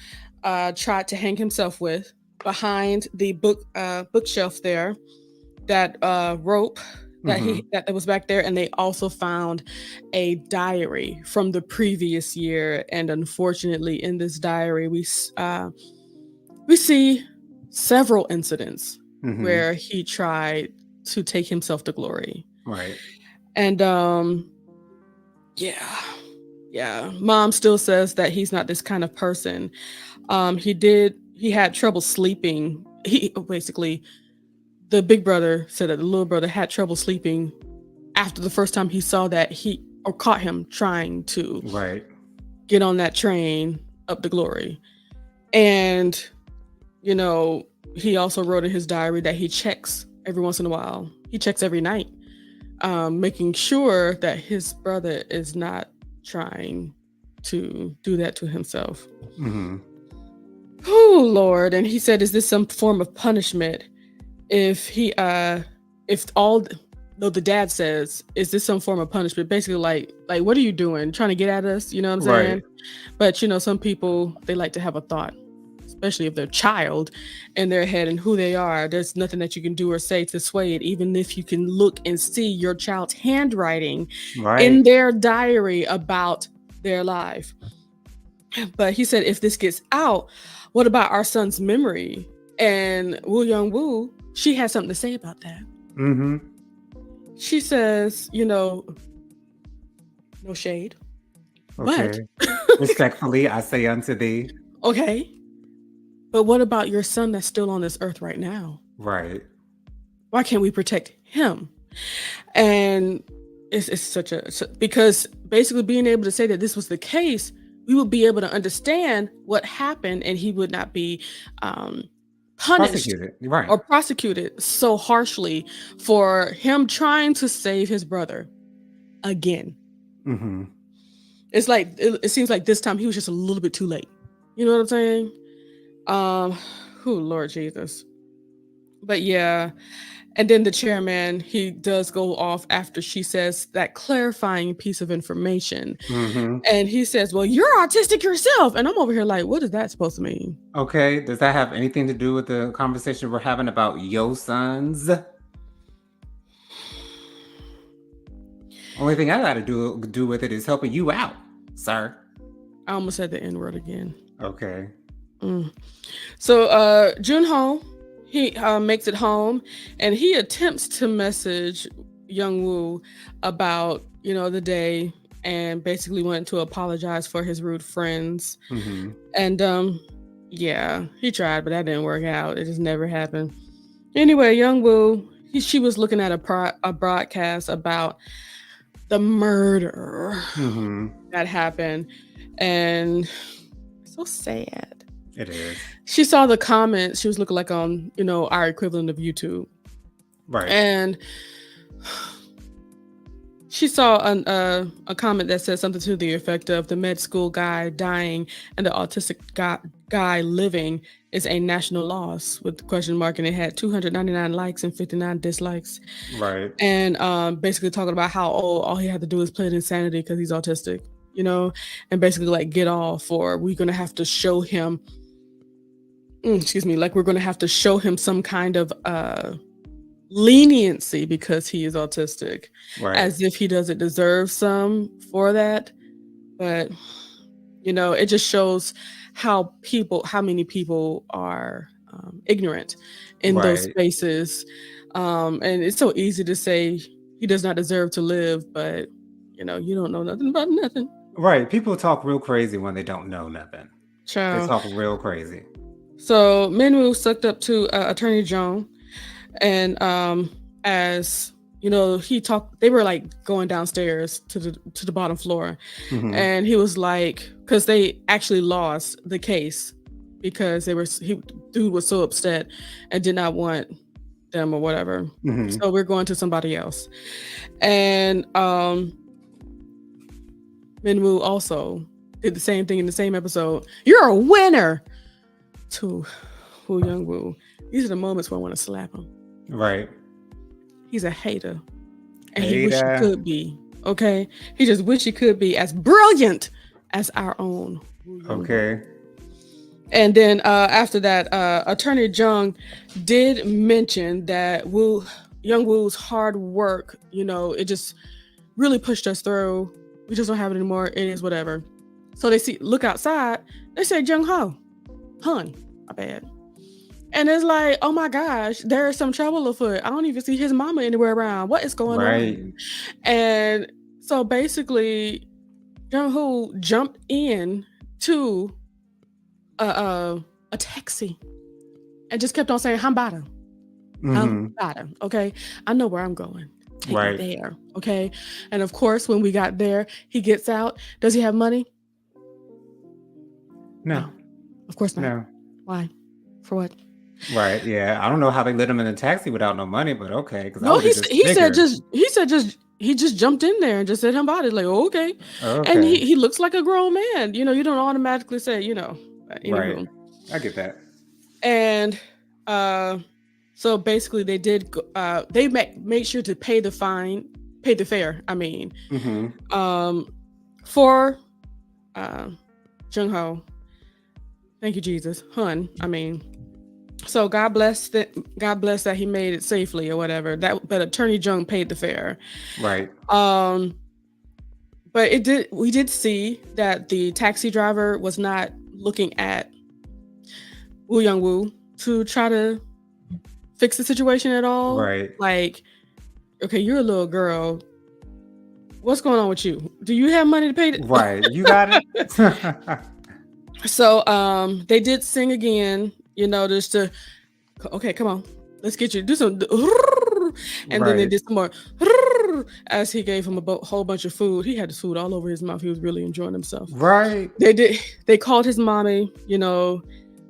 tried to hang himself with behind the bookshelf there, that rope Hmm. that was back there. And they also found a diary from the previous year. And unfortunately, in this diary, we see several incidents Hmm. where he tried to take himself to glory. Right. And yeah, yeah. Mom still says that he's not this kind of person. He had trouble sleeping. He basically, the big brother said that the little brother had trouble sleeping after the first time he saw that he or caught him trying to Right. get on that train up to glory. And you know, he also wrote in his diary that he checks every once in a while. He checks every night, making sure that his brother is not trying to do that to himself. Hmm. Oh Lord! And he said, "Is this some form of punishment? If he, if all." No, the dad says, "Is this some form of punishment?" Basically, like, what are you doing? Trying to get at us? You know what I'm Right. saying? But some people, they like to have a thought, especially if they're child, in their head and who they are. There's nothing that you can do or say to sway it, even if you can look and see your child's handwriting in Right. their diary about their life. But he said, if this gets out, what about our son's memory? And Woo Young Woo, she had something to say about that. Hmm. she says, no shade, but Okay. Respectfully, I say unto thee. okay, but what about your son that's still on this earth right now? Right. Why can't we protect him? And it's because basically being able to say that this was the case, we would be able to understand what happened, and he would not be um, punished Prosecuted. Right. or prosecuted so harshly for him trying to save his brother again. Mm-hmm. It's like it seems like this time he was just a little bit too late. You know what I'm saying? Who Lord Jesus. But yeah, and then the chairman, he does go off after she says that clarifying piece of information. Mm-hmm. And he says, well, you're autistic yourself. And I'm over here like, what is that supposed to mean? Okay. Does that have anything to do with the conversation we're having about yo sons? Only thing I got to do with it is helping you out, sir. I almost said the N word again. Okay. So Junho, he makes it home, and he attempts to message Young Woo about the day, and basically went to apologize for his rude friends. Mm-hmm. And yeah, he tried, but that didn't work out. It just never happened. Anyway, Young Woo, she was looking at a broadcast about the murder Mm-hmm. that happened, and so sad. It is. She saw the comments. She was looking like on our equivalent of YouTube, Right. and she saw a comment that said something to the effect of the med school guy dying and the autistic guy living is a national loss, with the question mark, and it had 299 likes and 59 dislikes. Right. And basically talking about how all he had to do is plead insanity because he's autistic, and basically like get off, or we're gonna have to show him like we're gonna have to show him some kind of leniency because he is autistic, Right. as if he doesn't deserve some for that. But it just shows how many people are ignorant in those Right. spaces, and it's so easy to say he does not deserve to live, but you don't know nothing about nothing. Right. People talk real crazy when they don't know nothing. They Child. talk real crazy. So Minwoo sucked up to Attorney Joan, and as he talked, they were like going downstairs to the bottom floor, Mm-hmm. and he was like, because they actually lost the case because dude was so upset and did not want them or whatever. Mm-hmm. So we're going to somebody else, and Minwoo also did the same thing in the same episode. You're a winner to Woo Young Woo. These are the moments where I want to slap him. Right. He's a hater. And Hater. he wish he could be. Okay? He just wish he could be as brilliant as our own Woo Young Woo. Okay. And then after that, Attorney Jung did mention that Young Woo's hard work, it just really pushed us through. We just don't have it anymore. It is whatever. So they look outside. They say Jung Ho. Hun, my bad. And it's like, oh my gosh, there is some trouble afoot. I don't even see his mama anywhere around. What is going on? And so basically, Jung Ho jumped in to a taxi and just kept on saying, Hambada. Hambada. Okay. I know where I'm going. Take me there. Okay. And of course, when we got there, he gets out. Does he have money? No. Of course not. No. Why? For what? Right. Yeah. I don't know how they let him in a taxi without no money, but okay. No, he just jumped in there and just said Hambada. Like, oh, okay. And he looks like a grown man. You don't automatically say, Right. I get that. And so basically they did they made sure to pay the fare, for Jung Ho. Thank you, Jesus. Hun, so God bless that he made it safely or whatever. But Attorney Jung paid the fare. Right. But we did see that the taxi driver was not looking at Woo Young Woo to try to fix the situation at all. Right. Like, okay, you're a little girl. What's going on with you? Do you have money to pay? Right. You got it. So they did sing again, just to okay, come on, let's get you do some, and then they Right. did some more as he gave him a whole bunch of food. He had the food all over his mouth. He was really enjoying himself. Right. They called his mommy,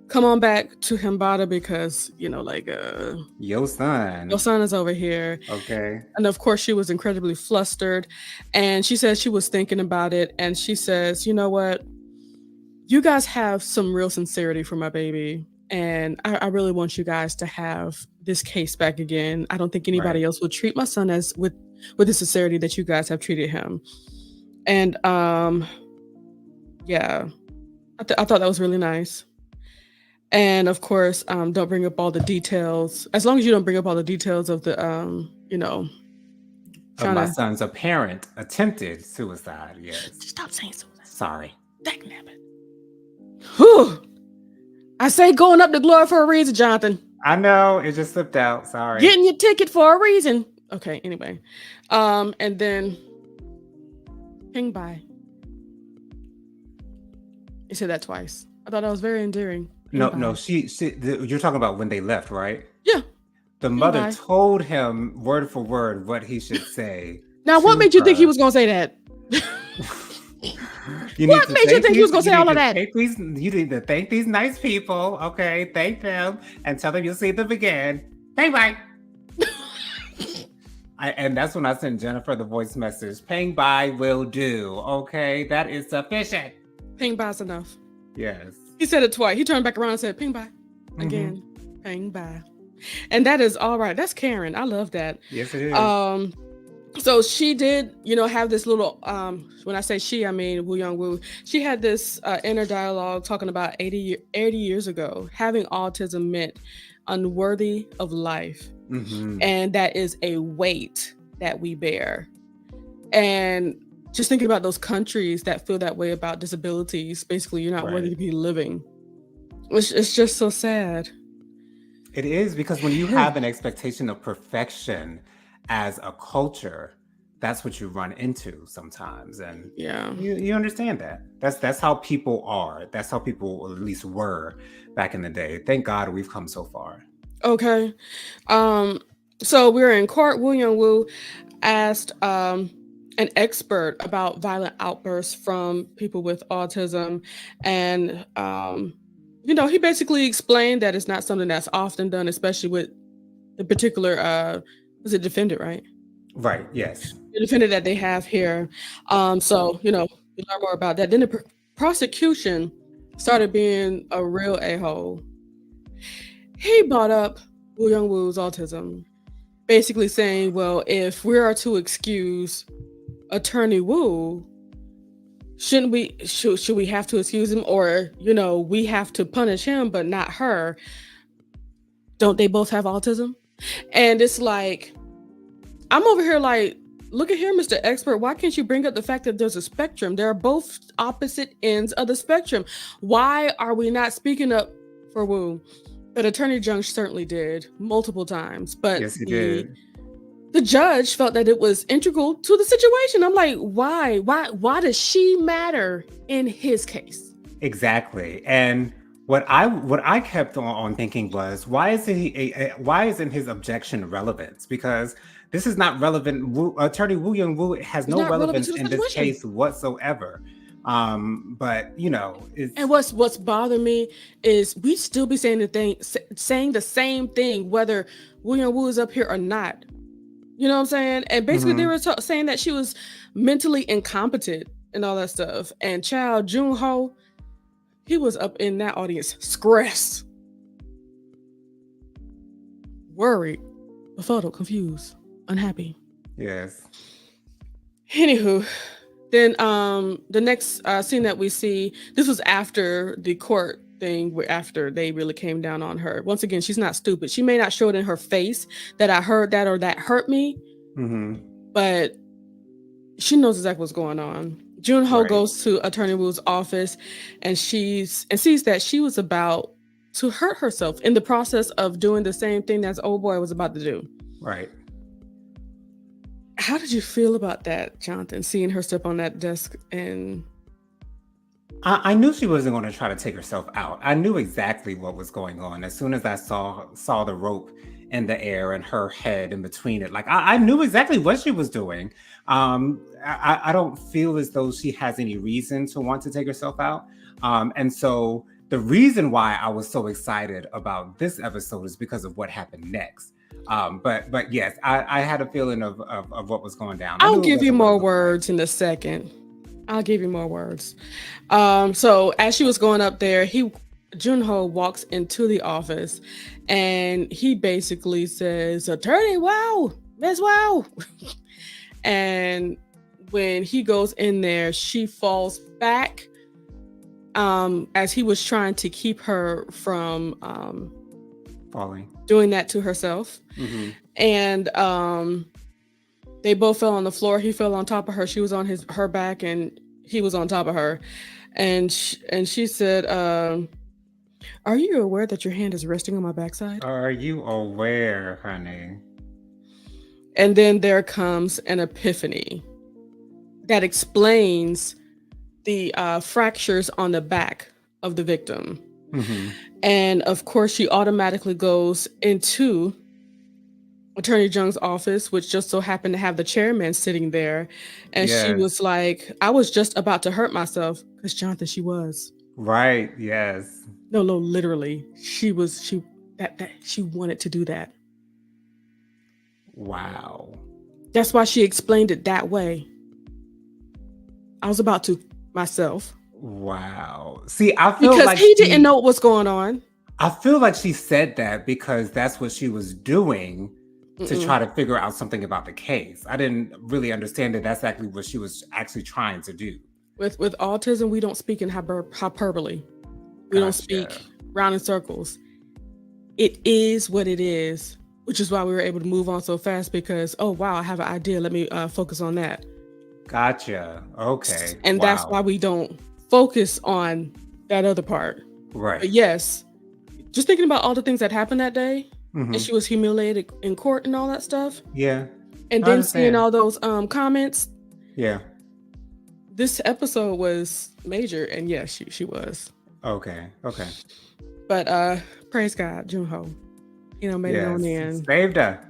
come on back to Hambada because Your son. your son is over here. Okay. And of course, she was incredibly flustered. And she says she was thinking about it. And she says, you know what? You guys have some real sincerity for my baby. And I really want you guys to have this case back again. I don't think anybody Right. else would treat my son as with the sincerity that you guys have treated him. And yeah, I thought that was really nice. And of course, don't bring up all the details. As long as you don't bring up all the details of the, Of trying my to son's apparent attempted suicide. Yes. stop saying suicide. Sorry. Dangnabbit. Whew. I say going up to glory for a reason, Jonathan. I know it just slipped out. Sorry. Getting your ticket for a reason. Okay, anyway. And then ping by. He said that twice. I thought that was very endearing. No, you're talking about when they left, right? Yeah. The mother told him word for word what he should say. Now, what made you think he was going to say that? What made you think he was going to say all of that? You need to thank these nice people, okay? Thank them and tell them you'll see them again. Ping bye. And that's when I sent Jennifer the voice message. Ping bye will do, okay? That is sufficient. Ping bye's enough. Yes. He said it twice. He turned back around and said, ping bye. Again. Ping bye. And that is all right. That's Karen. I love that. Yes, it is. So she did, have this little, when I say she, I mean Woo Young Woo. She had this inner dialogue talking about 80 years ago, having autism meant unworthy of life. And that is a weight that we bear. And just thinking about those countries that feel that way about disabilities, basically you're not worthy to be living. It's just so sad. It is, because when you have an expectation of perfection as a culture, that's what you run into sometimes. And you understand that. That's how people are. That's how people at least were back in the day. Thank God we've come so far. Okay. So we were in court. Woo Young Woo asked an expert about violent outbursts from people with autism. And, he basically explained that it's not something that's often done, especially with the particular, was it defendant, right? Right, yes. The defendant that they have here. So, we learn more about that. Then the prosecution started being a real a-hole. He brought up Woo Young Woo's autism, basically saying, well, if we are to excuse Attorney Woo, should we have to excuse him, or we have to punish him but not her? Don't they both have autism? And it's like, I'm over here like, look at here, Mr. Expert. Why can't you bring up the fact that there's a spectrum? There are both opposite ends of the spectrum. Why are we not speaking up for Woo? But Attorney Jung certainly did multiple times. But yes, he did. The judge felt that it was integral to the situation. I'm like, why does she matter in his case? Exactly. And what I kept on thinking was, why isn't his objection relevant? Because this is not relevant. Attorney Woo Young Woo has no relevance in this case whatsoever. But and what's bothering me is we still be saying the same thing, whether Woo Young Woo is up here or not. You know what I'm saying? And basically they were saying that she was mentally incompetent and all that stuff. And child Jun Ho, he was up in that audience, stressed, worried, befuddled, confused, unhappy. Yes. Anywho, then the next scene that we see, this was after the court thing, where after they really came down on her. Once again, she's not stupid. She may not show it in her face that I heard that or that hurt me, but she knows exactly what's going on. Jun Ho goes to Attorney Woo's office and sees that she was about to hurt herself in the process of doing the same thing that old boy was about to do. Right. How did you feel about that, Jonathan? Seeing her step on that desk and I knew she wasn't going to try to take herself out. I knew exactly what was going on as soon as I saw the rope in the air and her head in between it. Like I knew exactly what she was doing. I don't feel as though she has any reason to want to take herself out. And so the reason why I was so excited about this episode is because of what happened next. But yes, I had a feeling of what was going down. I I'll knew it give you wasn't what it more looked like. words in a second. I'll give you more words. So as she was going up there, Junho walks into the office and he basically says, "Attorney, wow, Miss Wow." And when he goes in there, she falls back as he was trying to keep her from Falling. doing that to herself. Mm-hmm. And they both fell on the floor. He fell on top of her. She was on her back, and he was on top of her. And she said, "Are you aware that your hand is resting on my backside?" Are you aware, honey? And then there comes an epiphany that explains the fractures on the back of the victim. Mm-hmm. And of course, she automatically goes into Attorney Jung's office, which just so happened to have the chairman sitting there. And she Yes. was like, "I was just about to hurt myself." Because Jonathan, she was. Right. Yes. No, literally. She wanted to do that. Wow. That's why she explained it that way. I was about to myself. Wow. See, I feel Because like he didn't know what was going on. I feel like she said that because that's what she was doing to Mm-mm. try to figure out something about the case. I didn't really understand that that's actually what she was actually trying to do. With autism, we don't speak in hyperbole. We don't speak Gotcha. round in circles. It is what it is, which is why we were able to move on so fast because, oh, wow, I have an idea. Let me focus on that. Gotcha. Okay. And that's Wow. why we don't focus on that other part. Right. But yes, just thinking about all the things that happened that day, and Mm-hmm. she was humiliated in court and all that stuff, Yeah. and I then seeing understand. all those comments, Yeah. this episode was major. And yes, she was. Okay. Okay. But praise God, Junho, made it on Yes. in. Saved her.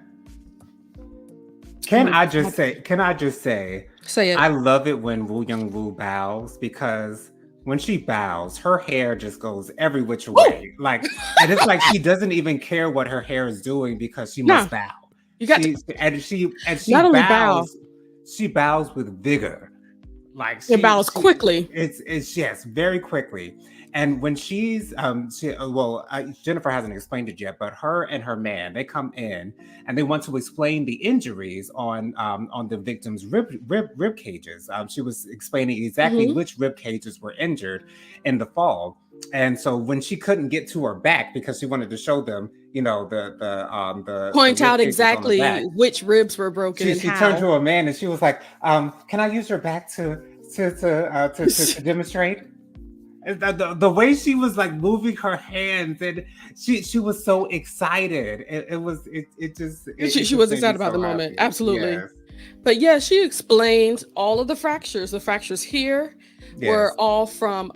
Oh Can my I just God. say? Can I just say? Say it. I love it when Woo Young Woo bows because when she bows, her hair just goes every which Woo! way. Like, and it's like she doesn't even care what her hair is doing because she Nah, must bow. you got to She not only bow, bows. She bows with vigor. Like it bows quickly. it's yes, very quickly. And when Jennifer hasn't explained it yet, but her and her man, they come in and they want to explain the injuries on the victim's rib cages. She was explaining exactly Hmm. which rib cages were injured in the fall. And so when she couldn't get to her back because she wanted to show them, the Point rib out cages on the exactly back, which ribs were broken and she turned how. to a man and she was like, "Can I use your back to demonstrate?" And the way she was like moving her hands and she was so excited. It She just was made me excited about the so moment. happy. Absolutely. Yes, But yeah, she explained all of the fractures. The fractures here were yes. all from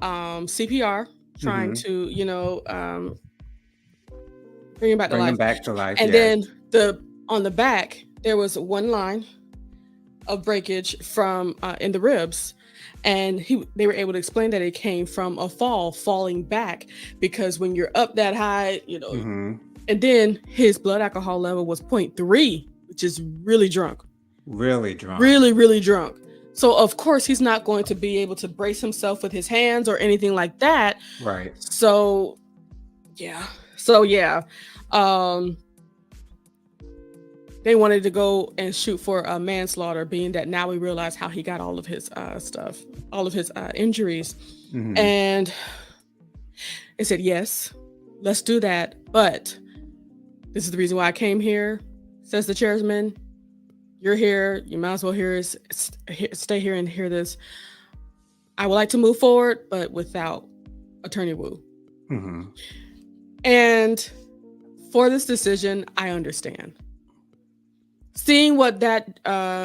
CPR, trying Hmm. to, bring him back to Bring them life. back to life. And Yes. then on the back, there was one line of breakage from in the ribs. And they were able to explain that it came from a falling back, because when you're up that high, Hmm. and then his blood alcohol level was 0.3, which is really drunk. Really drunk. Really, really drunk. So of course he's not going to be able to brace himself with his hands or anything like that. Right. So yeah. So yeah. Um they wanted to go and shoot for manslaughter, being that now we realize how he got all of his stuff, all of his injuries. Hmm. And they said, yes, let's do that. But this is the reason why I came here, says the chairman. You're here. You might as well stay here and hear this. I would like to move forward, but without Attorney Wu. Hmm. And for this decision, I understand. seeing what that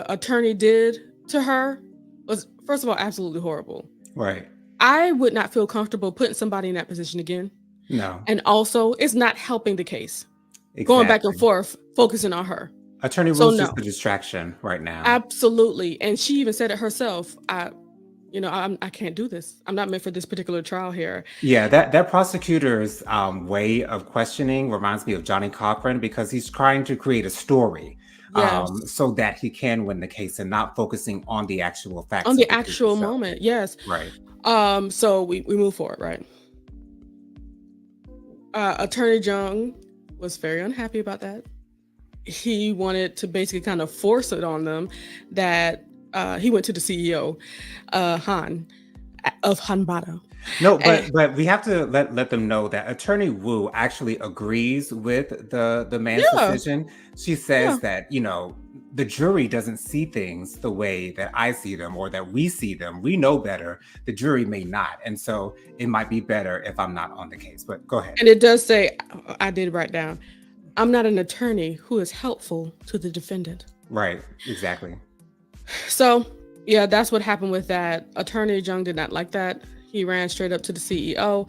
attorney did to her was, first of all, absolutely horrible. Right. I would not feel comfortable putting somebody in that position again. No. And also, it's not helping the case. Going back and Exactly. forth, focusing on her. Attorney So Wu's just no, a distraction right now. absolutely. And she even said it herself. I can't do this. I'm not meant for this particular trial here. Yeah, that prosecutor's way of questioning reminds me of Johnny Cochran because he's trying to create a story Yes. so that he can win the case and not focusing on the actual On facts the of the case actual itself. moment. Yes. Right. So we move forward, right? Attorney Jung was very unhappy about that. He wanted to basically kind of force it on them that he went to the CEO, Han, of Hanbada. No, And but we have to let them know that Attorney Wu actually agrees with the man's yeah, decision. She yeah. says that, the jury doesn't see things the way that I see them or that we see them. We know better. The jury may not. And so it might be better if I'm not on the case. But go ahead. And it does say, I did write down, I'm not an attorney who is helpful to the defendant. Right. Exactly. So, yeah, that's what happened with that. Attorney Jung did not like that. He ran straight up to the CEO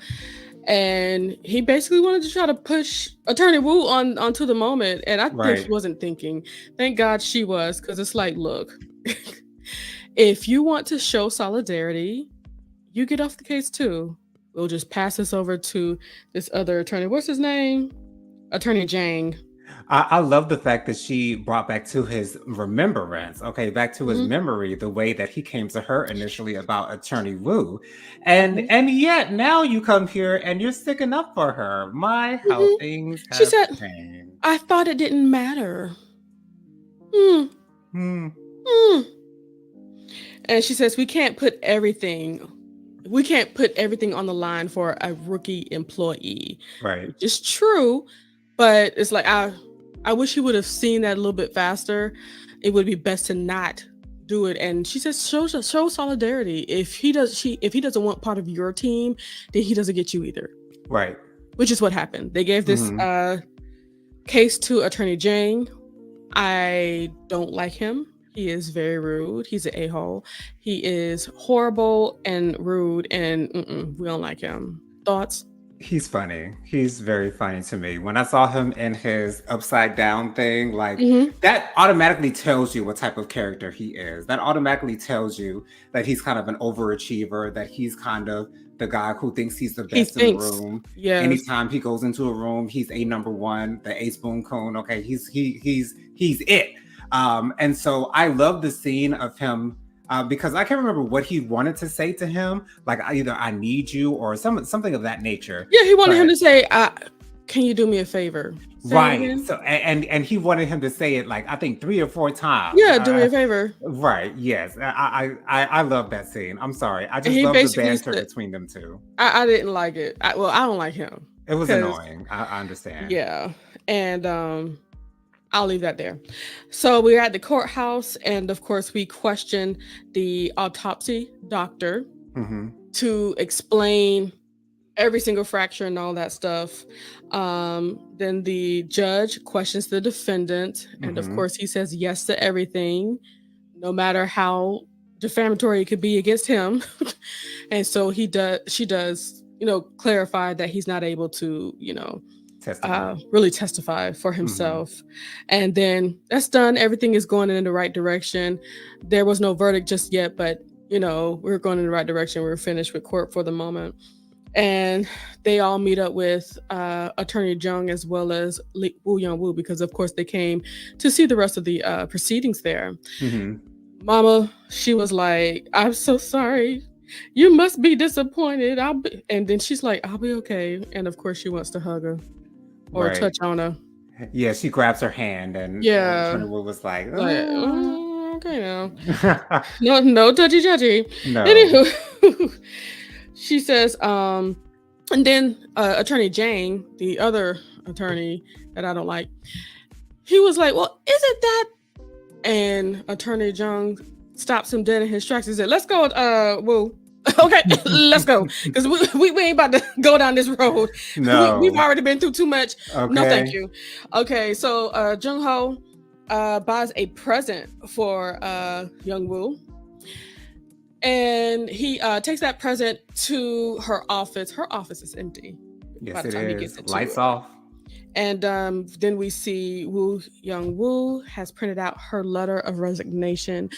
and he basically wanted to try to push Attorney Wu onto the moment. And I think he Right. wasn't thinking. Thank God she was, because it's like, look, if you want to show solidarity, you get off the case too. We'll just pass this over to this other attorney. What's his name? Attorney Jang. I love the fact that she brought back to his remembrance, okay, back to his Hmm. memory, the way that he came to her initially about Attorney Wu, and Hmm. and yet now you come here and you're sticking up for her. My, how Hmm. things She have said, changed. I thought it didn't matter. Hmm. Hmm. Hmm. And she says we can't put everything on the line for a rookie employee, Right. which is true, but it's like I wish he would have seen that a little bit faster. It would be best to not do it. And she says show solidarity. If he doesn't want part of your team, then he doesn't get you either. Right. Which is what happened. They gave this Hmm. case to Attorney Jang. I don't like him. He is very rude. He's an a-hole. He is horrible and rude, and we don't like him. Thoughts? He's funny. He's very funny to me. When I saw him in his upside down thing, like Hmm. that automatically tells you what type of character he is. That automatically tells you that he's kind of an overachiever, that he's kind of the guy who thinks he's the He best in the thinks, room. yes. Anytime he goes into a room, he's a number one, the ace boon cone. Okay, he's it. And so I love the scene of him because I can't remember what he wanted to say to him, like either "I need you" or something of that nature. Yeah, he wanted him But to say, "Can you do me a favor?" Say it right, again. so and he wanted him to say it like I think 3 or 4 times. Yeah, do me a favor. Right, yes, I love that scene. I'm sorry, I And just he love the basically banter said, between them two. I didn't like it. I don't like him It was because annoying. I understand. yeah, and I'll leave that there. So we're at the courthouse, and of course, we question the autopsy doctor Hmm. to explain every single fracture and all that stuff. Then the judge questions the defendant, and of Hmm. course, he says yes to everything, no matter how defamatory it could be against him. And so she does, clarify that he's not able to, Testify. really testify for Hmm. himself. And then that's done. Everything is going in the right direction. There was no verdict just yet, but we're going in the right direction. We're finished with court for the moment. And they all meet up with Attorney Jung as well as Woo Young Woo because, of course, they came to see the rest of the proceedings there. Hmm. Mama, she was like, "I'm so sorry. You must be disappointed." And then she's like, "I'll be okay." And of course, she wants to hug her or Right. touch on her. Yeah, she grabs her hand, and Yeah, Attorney Wood was like, like, okay now, "Ah." no touchy touchy. No. Anywho, she says, and then Attorney Jane, the other attorney that I don't like, he was like, "Well, isn't that?" And Attorney Jung stops him dead in his tracks and said, "Let's go, Woo." Okay, let's go. Because we ain't about to go down this road. We've No. already been through too much. No, thank Okay. you. Okay, so Jung Ho. buys a present for Young Woo, and he takes that present to her office. Her office is empty by Yes, the it time he gets is. into Lights it. off. And then we see Young Woo has printed out her letter of resignation,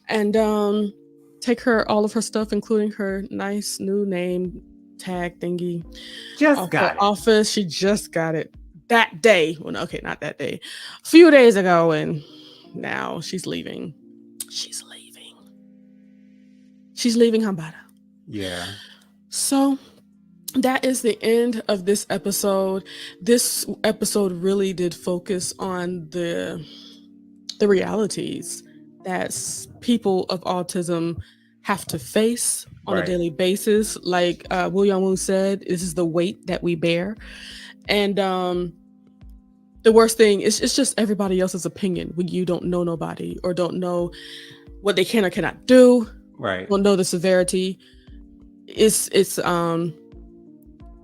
and take her all of her stuff, including her nice new name tag thingy, Just off the got it. office. She just got it that day. Well, no, okay, not that day. A few days ago, and now she's leaving. She's leaving. She's leaving Hambada. Yeah. So that is the end of this episode. This episode really did focus on the realities that people of autism have to face on a Right. daily basis. Like William Wu said, this is the weight that we bear. And the worst thing is it's just everybody else's opinion when you don't know nobody or don't know what they can or cannot do, Right. don't know the severity. It's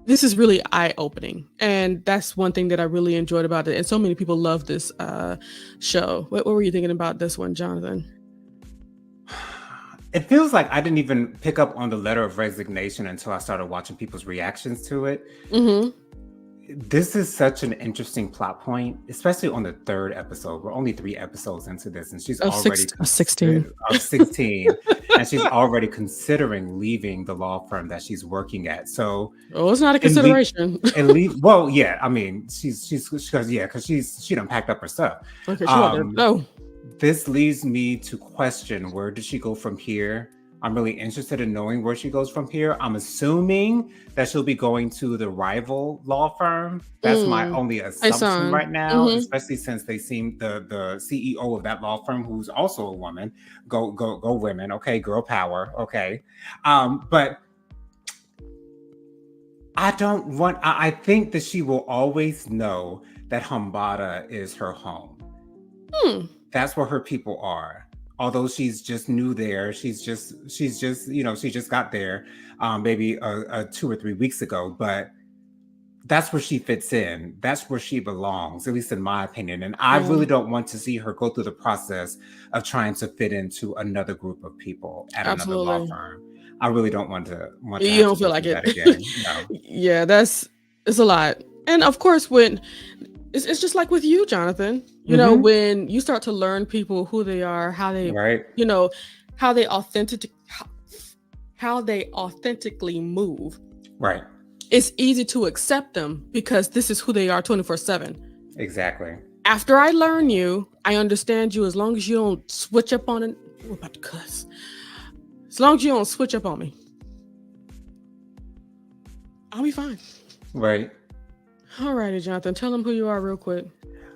this is really eye-opening, and that's one thing that I really enjoyed about it, and so many people love this show. What were you thinking about this one, Jonathan? It feels like I didn't even pick up on the letter of resignation until I started watching people's reactions to it. Mm-hmm. This is such an interesting plot point, especially on the third episode. We're only 3 episodes into this, and she's already 16. of 16, and she's already considering leaving the law firm that she's working at. So, Oh, it's not a consideration. well, yeah, I mean, she's because she done packed up her stuff. Okay, she wanted to know. This leads me to question, where does she go from here? I'm really interested in knowing where she goes from here. I'm assuming that she'll be going to the rival law firm. That's my only assumption right now, especially since they seem the CEO of that law firm, who's also a woman. Go women, okay, girl power, okay. But I think that she will always know that Hambada is her home. That's where her people are. Although she's just new there, she's just she just got there maybe 2 or 3 weeks ago, but that's where she fits in. That's where she belongs, at least in my opinion. And I really don't want to see her go through the process of trying to fit into another group of people at another law firm. I really don't want to You don't feel like it again. No. Yeah, it's a lot. And of course, when it's just like with you, Jonathan, you know, when you start to learn people, who they are, how they, you know, how they authentically move. Right. It's easy to accept them because this is who they are 24/7. Exactly. After I learn you, I understand you. As long as you don't switch up on it. We're about to cuss. As long as you don't switch up on me, I'll be fine. Right. All righty, Jonathan. Tell them who you are real quick.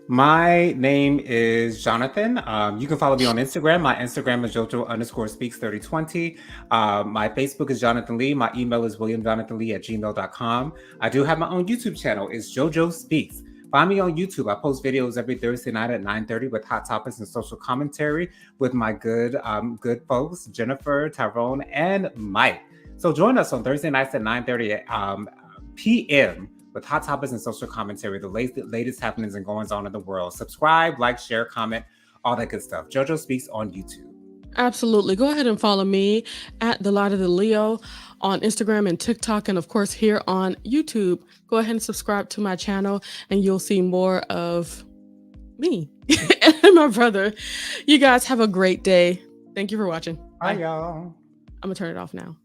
My name is Jonathan. You can follow me on Instagram. My Instagram is JoJo_speaks3020. My Facebook is Jonathan Lee. My email is williamjonathanlee@gmail.com. I do have my own YouTube channel. It's JoJo Speaks. Find me on YouTube. I post videos every Thursday night at 9:30 with hot topics and social commentary with my good folks, Jennifer, Tyrone, and Mike. So join us on Thursday nights at 9:30 p.m. with hot topics and social commentary, the latest happenings and goings on in the world. Subscribe, like, share, comment, all that good stuff. JoJo Speaks on YouTube. Absolutely. Go ahead and follow me at The Light of the Leo on Instagram and TikTok, and of course here on YouTube. Go ahead and subscribe to my channel and you'll see more of me and my brother. You guys have a great day. Thank you for watching. Bye, y'all. I'm gonna turn it off now.